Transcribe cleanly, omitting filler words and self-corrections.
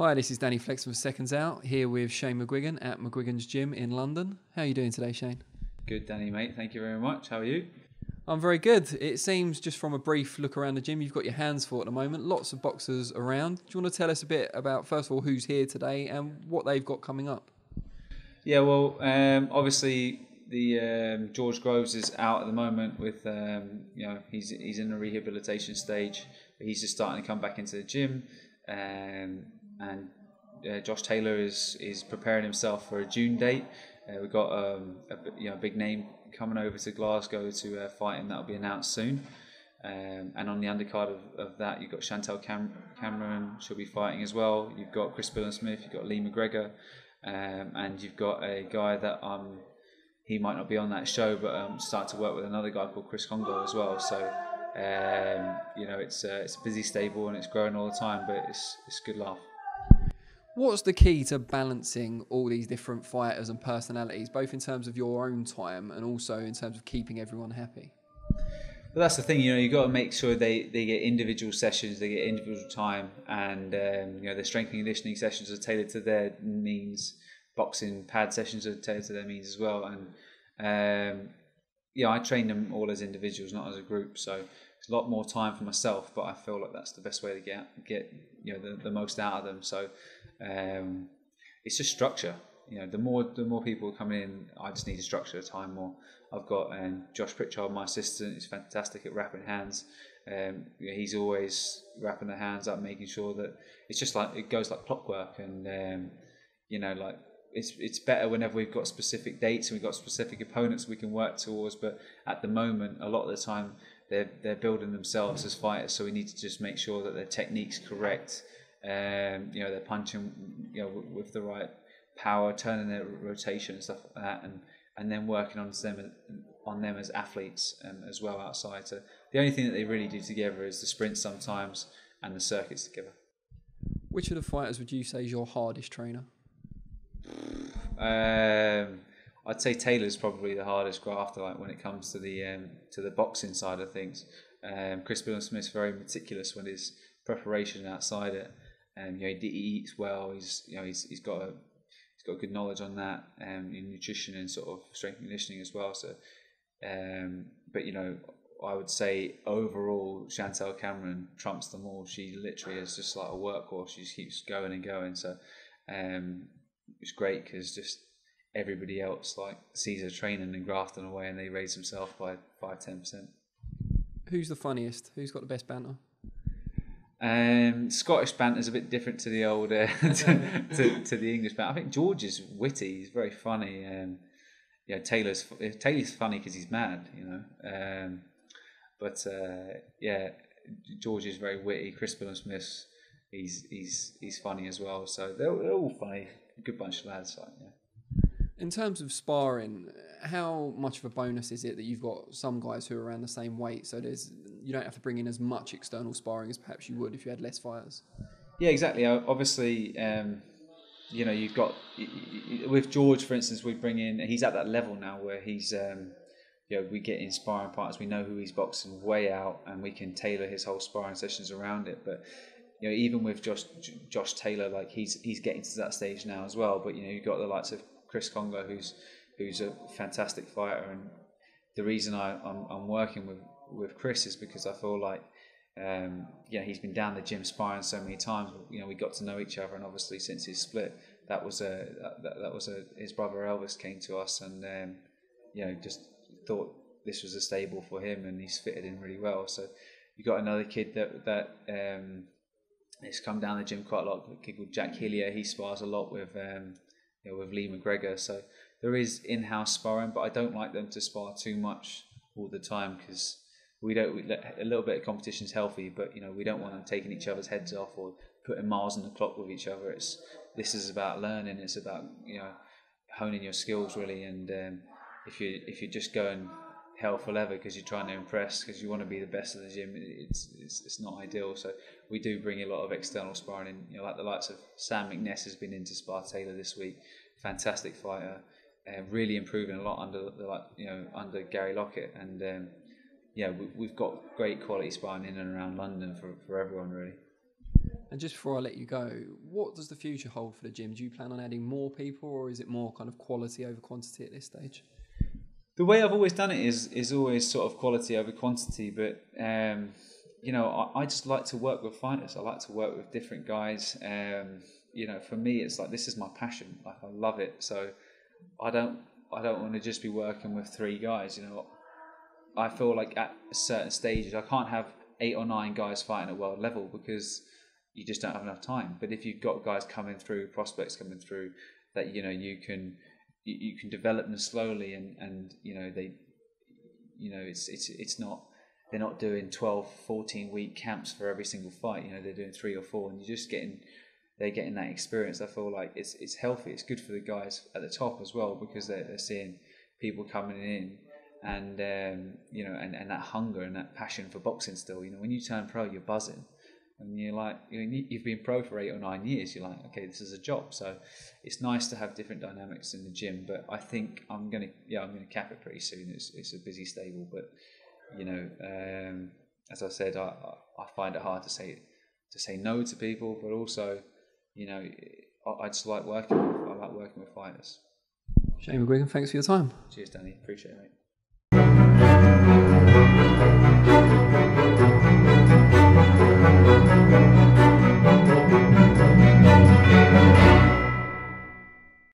Hi, this is Danny Flex from SecondsOut, here with Shane McGuigan at McGuigan's Gym in London. How are you doing today, Shane? Good, Danny, mate. Thank you very much. How are you? I'm very good. It seems, just from a brief look around the gym, you've got your hands full at the moment. Lots of boxers around. Do you want to tell us a bit about, first of all, who's here today and what they've got coming up? Yeah, well, obviously the George Groves is out at the moment with, he's in the rehabilitation stage. But he's just starting to come back into the gym, and Josh Taylor is preparing himself for a June date. We've got a big name coming over to Glasgow to fight him. That'll be announced soon. And on the undercard of that, you've got Chantel Cameron. She'll be fighting as well. You've got Chris Smith. You've got Lee McGregor, and you've got a guy that he might not be on that show, but starting to work with another guy called Chris Congo as well. So it's a busy stable and it's growing all the time, but it's a good laugh. What's the key to balancing all these different fighters and personalities, both in terms of your own time and also in terms of keeping everyone happy? Well, that's the thing, you've got to make sure they get individual sessions, they get individual time, and their strength and conditioning sessions are tailored to their means. Boxing pad sessions are tailored to their means as well, and I train them all as individuals, not as a group. So it's a lot more time for myself, but I feel like that's the best way to get the most out of them. So it's just structure. The more people coming in, I just need to structure the time more. I've got Josh Pritchard, my assistant, who's fantastic at wrapping hands. He's always wrapping the hands up, making sure that it's just like it goes like clockwork, and it's better whenever we've got specific dates and we've got specific opponents we can work towards. But at the moment, a lot of the time they're building themselves as fighters, so we need to just make sure that their technique's correct. They're punching with the right power, turning their rotation and stuff like that, and then working on them as athletes as well outside. So the only thing that they really do together is the sprints sometimes and the circuits together. Which of the fighters would you say is your hardest trainer? I'd say Taylor's probably the hardest grafter, like when it comes to the boxing side of things. Chris Smith's very meticulous with his preparation outside it, and he eats well. He's got good knowledge on that, in nutrition and sort of strength and conditioning as well. So, but I would say overall, Chantel Cameron trumps them all. She literally is just like a workhorse. She just keeps going and going. So, it's great because just everybody else like sees her training and grafting away, and they raise themselves by 5-10%. Who's the funniest? Who's got the best banter? Scottish banter is a bit different to the old to the English banter. I think George is witty. He's very funny. Taylor's funny because he's mad. George is very witty. Chris Smith, he's funny as well. So they're all funny. A good bunch of lads. In terms of sparring, how much of a bonus is it that you've got some guys who are around the same weight, so you don't have to bring in as much external sparring as perhaps you would if you had less fighters? Yeah, exactly. Obviously, you've got with George, for instance, we bring in. He's at that level now where he's, we get in sparring partners. We know who he's boxing way out, and we can tailor his whole sparring sessions around it. But even with Josh Taylor, like he's getting to that stage now as well. But you've got the likes of Chris Congo, who's a fantastic fighter, and the reason I'm working with Chris is because I feel like he's been down the gym sparring so many times. We got to know each other, and obviously since his split, his brother Elvis came to us, and just thought this was a stable for him, and he's fitted in really well. So you got another kid that has come down the gym quite a lot, a kid called Jack Hillier. He spars a lot with Lee McGregor. So there is in-house sparring, but I don't like them to spar too much all the time because a little bit of competition is healthy, but we don't want them taking each other's heads off or putting miles on the clock with each other. This is about learning. It's about honing your skills really, and if you're just going hell for leather because you're trying to impress, because you want to be the best of the gym, it's not ideal. So we do bring a lot of external sparring in, like the likes of Sam McNess has been in to spar Taylor this week. Fantastic fighter, really improving a lot under Gary Lockett, and we've got great quality sparring in and around London for everyone really. And just before I let you go, what does the future hold for the gym? Do you plan on adding more people, or is it more kind of quality over quantity at this stage? The way I've always done it is always sort of quality over quantity, but you know, I just like to work with fighters. I like to work with different guys. You know, for me, it's like, this is my passion. Like, I love it. So I don't want to just be working with 3 guys. You know, I feel like at certain stages I can't have 8 or 9 guys fighting at world level because you just don't have enough time. But if you've got guys coming through, prospects coming through, that, you know, you can develop them slowly, and you know, they, you know, it's not, they're not doing 12, 14 week camps for every single fight. You know, they're doing 3 or 4, and they're getting that experience. I feel like it's healthy. It's good for the guys at the top as well, because they're seeing people coming in, and you know, and that hunger and that passion for boxing still. You know, when you turn pro, you're buzzing. And you're like, you've been pro for 8 or 9 years. You're like, okay, this is a job. So it's nice to have different dynamics in the gym. But I think I'm gonna cap it pretty soon. It's a busy stable, but you know, as I said, I find it hard to say no to people. But also, you know, I just like working. I like working with fighters. Shane McGuigan, thanks for your time. Cheers, Danny. Appreciate it, mate.